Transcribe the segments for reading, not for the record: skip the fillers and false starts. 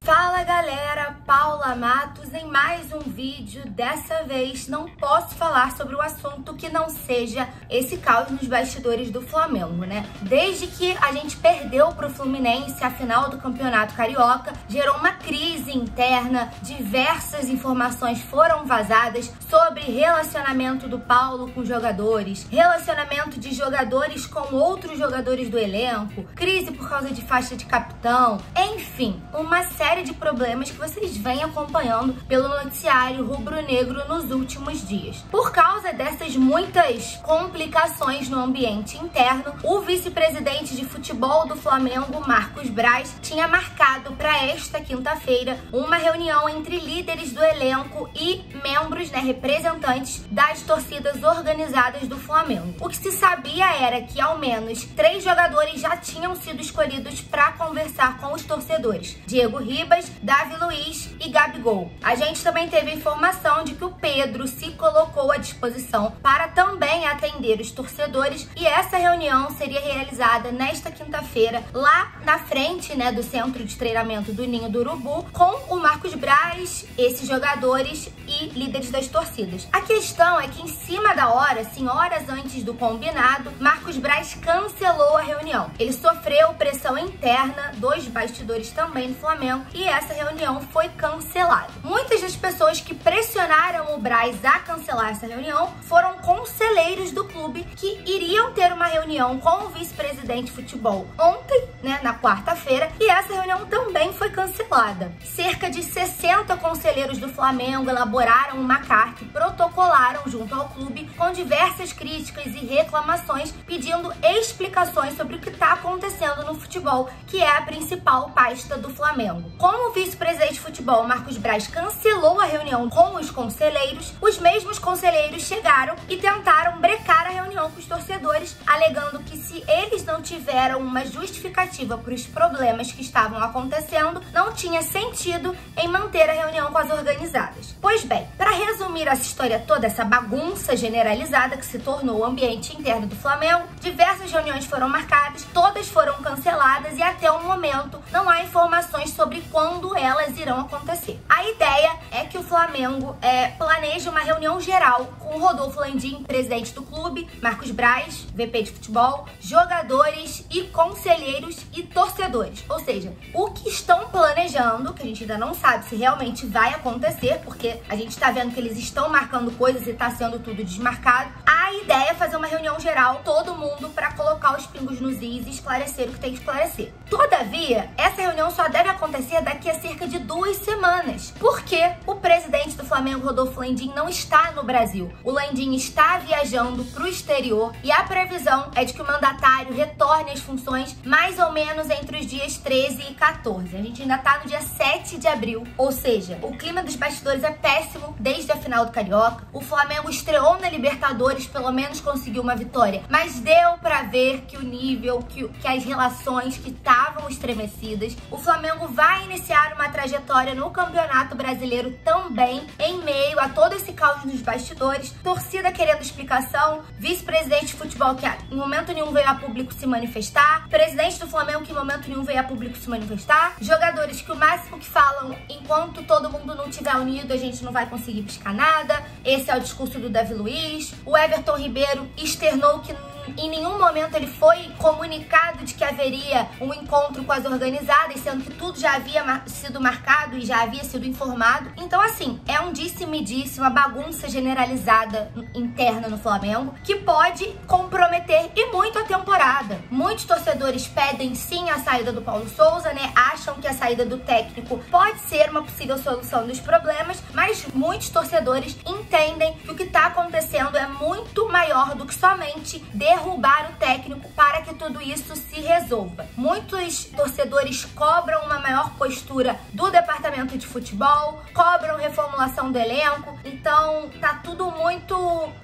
Fala galera, Paula Matos em mais um vídeo. Dessa vez não posso falar sobre o assunto que não seja esse caos nos bastidores do Flamengo, né? Desde que a gente perdeu pro Fluminense a final do Campeonato Carioca, gerou uma crise interna, diversas informações foram vazadas sobre relacionamento do Paulo com jogadores, relacionamento de jogadores com outros jogadores do elenco, crise por causa de faixa de capitão, enfim, uma série de problemas que vocês vêm acompanhando pelo noticiário rubro-negro nos últimos dias. Por causa dessas muitas complicações no ambiente interno, o vice-presidente de futebol do Flamengo, Marcos Braz, tinha marcado para esta quinta-feira uma reunião entre líderes do elenco e membros, representantes das torcidas organizadas do Flamengo. O que se sabia era que ao menos 3 jogadores já tinham sido escolhidos para conversar com os torcedores: Diego Ribas, Davi Luiz e Gabigol. A gente também teve a informação de que o Pedro se colocou à disposição para também atender os torcedores, e essa reunião seria realizada nesta quinta-feira lá na frente, do centro de treinamento do Ninho do Urubu, com o Marcos Braz, esses jogadores e líderes das torcidas. A questão é que em cima da hora, assim, horas antes do combinado, Marcos Braz cancelou a reunião. Ele sofreu pressão interna dos bastidores também do Flamengo e essa reunião foi cancelada. Muitas das pessoas que pressionaram o Braz a cancelar essa reunião foram conselheiros do clube que iriam ter uma reunião com o vice-presidente de futebol ontem, na quarta-feira, e essa reunião também foi cancelada. Cerca de 60 conselheiros do Flamengo elaboraram uma carta e protocolaram junto ao clube com diversas críticas e reclamações, pedindo explicações sobre o que está acontecendo no futebol, que é a principal pasta do Flamengo. Como o vice-presidente de futebol, Marcos Braz, cancelou a reunião com os conselheiros, os mesmos conselheiros chegaram e tentaram brecar a reunião com os torcedores, alegando que se eles não tiveram uma justificativa para os problemas que estavam acontecendo, não tinha sentido em manter a reunião com as organizadas. Pois bem, para resumir essa história toda, essa bagunça generalizada que se tornou o ambiente interno do Flamengo, diversas reuniões foram marcadas, todas foram canceladas e até o momento não há informações sobre quando elas irão acontecer. A ideia é que o Flamengo planeje uma reunião geral com o Rodolfo Landim, presidente do clube, Marcos Braz, VP de futebol, jogadores e conselheiros e torcedores. Ou seja, o que estão planejando, que a gente ainda não sabe se realmente vai acontecer, porque a gente tá vendo que eles estão marcando coisas e tá sendo tudo desmarcado. A ideia é fazer uma reunião geral, todo mundo, para colocar os pingos nos is e esclarecer o que tem que esclarecer. Todavia, essa reunião só deve acontecer daqui a cerca de 2 semanas, porque o presidente do Flamengo, Rodolfo Landim, não está no Brasil. O Landim está viajando para o exterior e a previsão é de que o mandatário retorne às funções mais ou menos entre os dias 13 e 14. A gente ainda tá no dia 7 de abril, ou seja, o clima dos bastidores é péssimo desde a final do Carioca. O Flamengo estreou na Libertadores, pelo menos conseguiu uma vitória, mas deu para ver que o nível, que as relações que estavam estremecidas. O Flamengo vai iniciar uma trajetória no Campeonato Brasileiro também, em meio a todo esse caos nos bastidores, torcida querendo explicação, vice-presidente de futebol que em momento nenhum veio a público se manifestar, presidente do Flamengo que em momento nenhum veio a público se manifestar, jogadores que o máximo que falam, enquanto todo mundo não estiver unido, a gente não vai conseguir piscar nada. Esse é o discurso do Davi Luiz. O Everton Ribeiro externou que em nenhum momento ele foi comunicado de que haveria um encontro com as organizadas, sendo que tudo já havia sido marcado e já havia sido informado. Então, assim, é um disse-me-disse, uma bagunça generalizada interna no Flamengo, que pode comprometer e muito a temporada. Muitos torcedores pedem sim a saída do Paulo Souza, acham que a saída do técnico pode ser uma possível solução dos problemas, mas muitos torcedores entendem que o que está acontecendo é muito maior do que somente derrubar o técnico para que tudo isso se resolva. Muitos torcedores cobram uma maior postura do departamento de futebol, cobram reformulação do elenco, então tá tudo muito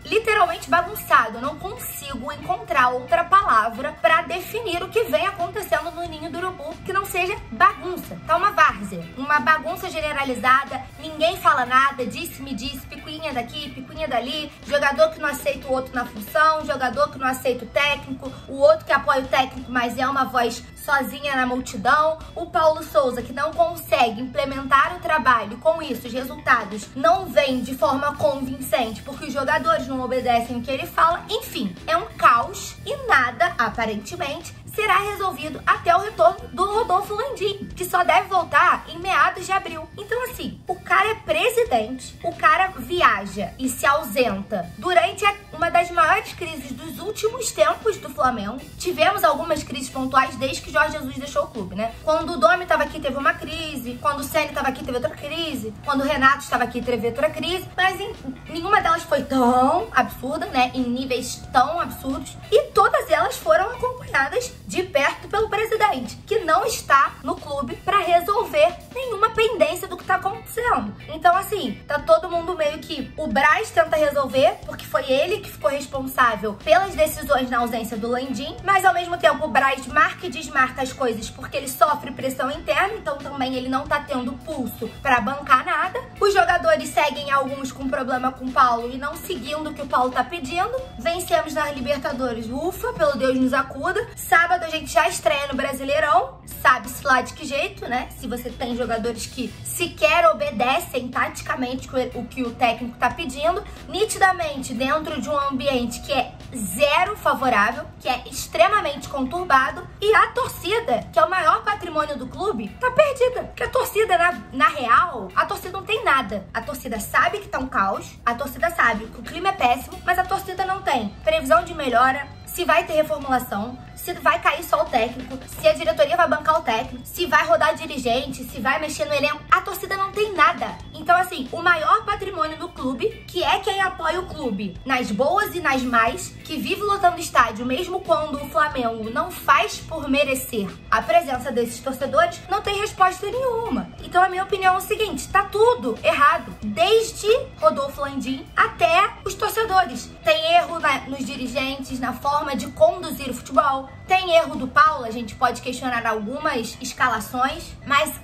literalmente bagunçado. Não consigo encontrar outra palavra para definir o que vem acontecendo no Ninho do Urubu que não seja bagunça. Tá uma várzea, uma bagunça generalizada, ninguém fala nada, disse-me disse, picuinha daqui, picuinha dali, jogador que não aceita o outro na função, jogador que não aceita o técnico, o outro que apoia o técnico, mas é uma voz sozinha na multidão, o Paulo Souza que não consegue implementar o trabalho, com isso os resultados não vêm de forma convincente porque os jogadores não obedecem o que ele fala, enfim, é um caos e nada, aparentemente, será resolvido até o retorno do Rodolfo Landim, que só deve voltar em meados de abril. Então, assim, o cara é presidente, o cara viaja e se ausenta durante uma das maiores crises dos últimos tempos do Flamengo. Tivemos algumas crises pontuais desde que Jorge Jesus deixou o clube, né? Quando o Domi estava aqui, teve uma crise. Quando o Ceni estava aqui, teve outra crise. Quando o Renato estava aqui, teve outra crise. Mas nenhuma delas foi tão absurda, né? Em níveis tão absurdos. E todas elas foram acompanhadas de perto pelo presidente, que não está no clube para resolver nenhuma pendência do que tá acontecendo. Então, assim, tá todo mundo meio que... O Braz tenta resolver, porque foi ele que ficou responsável pelas decisões na ausência do Landim, mas ao mesmo tempo o Braz marca e desmarca as coisas porque ele sofre pressão interna, então também ele não tá tendo pulso para bancar nada. Os jogadores seguem alguns com problema com o Paulo e não seguindo o que o Paulo tá pedindo. Vencemos nas Libertadores, ufa, pelo Deus nos acuda. Sábado a gente já estreia no Brasileirão, sabe-se lá de que jeito, né? Se você tem jogadores que sequer obedecem taticamente o que o técnico tá pedindo, nitidamente dentro de um ambiente que é zero favorável, que é extremamente conturbado, e a torcida, que é o maior patrimônio do clube, tá perdida. Porque a torcida, na real, a torcida não tem nada. A torcida sabe que tá um caos, a torcida sabe que o clima é péssimo, mas a torcida não tem previsão de melhora, se vai ter reformulação, se vai cair só o técnico, se a diretoria vai bancar o técnico, se vai rodar dirigente, se vai mexer no elenco. A torcida não tem nada. Então, assim, o maior patrimônio do clube, que é quem apoia o clube nas boas e nas más, que vive lotando estádio, mesmo quando o Flamengo não faz por merecer a presença desses torcedores, não tem resposta nenhuma. Então, a minha opinião é o seguinte, tá tudo errado, desde Rodolfo Landim até os torcedores. Tem erro nos dirigentes, na forma de conduzir o futebol. Tem erro do Paulo, a gente pode questionar algumas escalações, mas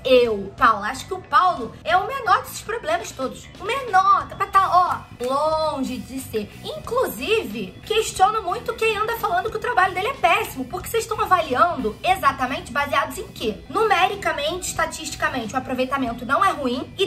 Paulo, acho que o Paulo é o menor desses problemas todos. O menor, tá pra estar, longe de ser. Inclusive, questiono muito quem anda falando que o trabalho dele é péssimo, porque vocês estão avaliando exatamente baseados em quê? Numericamente, estatisticamente, o aproveitamento não é ruim, e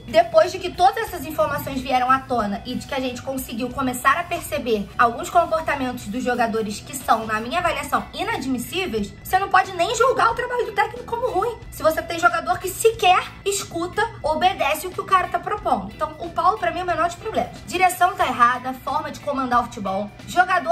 depois de que todas essas informações vieram à tona e de que a gente conseguiu começar a perceber alguns comportamentos dos jogadores que são, na minha avaliação, inadmissíveis, você não pode nem julgar o trabalho do técnico como ruim, se você tem jogador que sequer escuta, obedece o que o cara tá propondo. Então, o Paulo, pra mim, é o menor dos problemas. Direção tá errada, forma de comandar o futebol.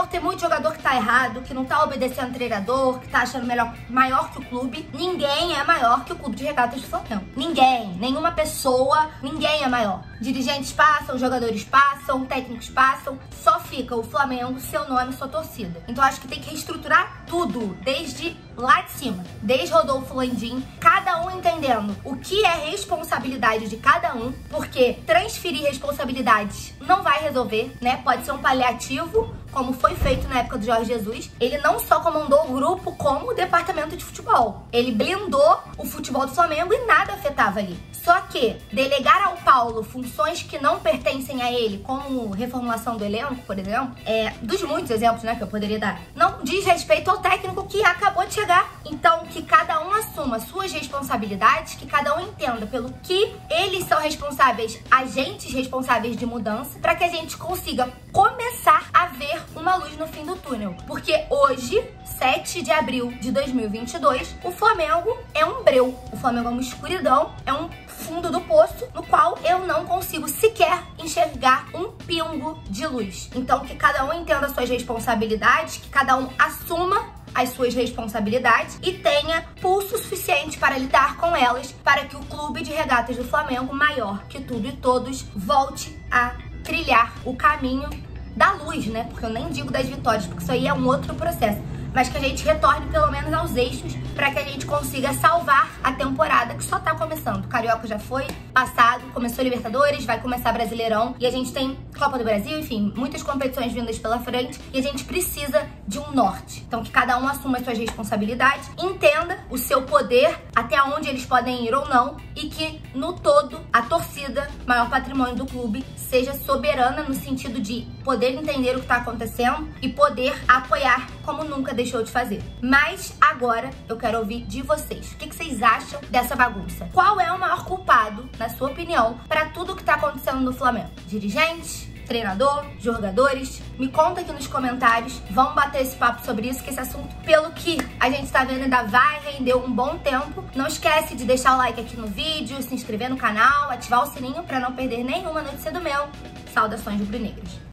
Tem muito jogador que tá errado, que não tá obedecendo o treinador, que tá achando maior que o clube. Ninguém é maior que o Clube de Regatas do Flamengo. Ninguém, nenhuma pessoa, ninguém é maior. Dirigentes passam, jogadores passam, técnicos passam, só fica o Flamengo, seu nome, sua torcida. Então, acho que tem que reestruturar tudo, desde lá de cima, desde Rodolfo Landim, cada um entendendo o que é responsabilidade de cada um, porque transferir responsabilidades não vai resolver, né? Pode ser um paliativo, como foi feito na época do Jorge Jesus. Ele não só comandou o grupo, como o departamento de futebol. Ele blindou o futebol do Flamengo e nada afetava ali. Só que delegar ao Paulo funções que não pertencem a ele, como reformulação do elenco, por exemplo, dos muitos exemplos, né, que eu poderia dar, não diz respeito ao técnico que acabou de chegar. Então, que cada um assuma suas responsabilidades, que cada um entenda pelo que eles são responsáveis, agentes responsáveis de mudança, para que a gente consiga começar a ver uma luz no fim do túnel. Porque hoje, 7 de abril de 2022, o Flamengo é um breu, o Flamengo é uma escuridão, é um fundo do poço, no qual eu não consigo sequer enxergar um pingo de luz. Então, que cada um entenda suas responsabilidades, que cada um assuma as suas responsabilidades e tenha pulso suficiente para lidar com elas, para que o Clube de Regatas do Flamengo, maior que tudo e todos, volte a trilhar o caminho da luz, né? Porque eu nem digo das vitórias, porque isso aí é um outro processo. Mas que a gente retorne pelo menos aos eixos para que a gente consiga salvar a temporada que só tá começando. O Carioca já foi passado, começou Libertadores, vai começar Brasileirão e a gente tem Copa do Brasil, enfim, muitas competições vindas pela frente e a gente precisa de um norte. Então que cada um assuma as suas responsabilidades, entenda o seu poder, até onde eles podem ir ou não e que no todo a torcida, maior patrimônio do clube, seja soberana no sentido de poder entender o que tá acontecendo e poder apoiar como nunca deixou de fazer. Mas agora eu quero ouvir de vocês. O que vocês acham dessa bagunça? Qual é o maior culpado, na sua opinião, para tudo que tá acontecendo no Flamengo? Dirigentes? Treinador? Jogadores? Me conta aqui nos comentários. Vamos bater esse papo sobre isso, que esse assunto, pelo que a gente tá vendo, ainda vai render um bom tempo. Não esquece de deixar o like aqui no vídeo, se inscrever no canal, ativar o sininho para não perder nenhuma notícia do meu. Saudações rubro-negras.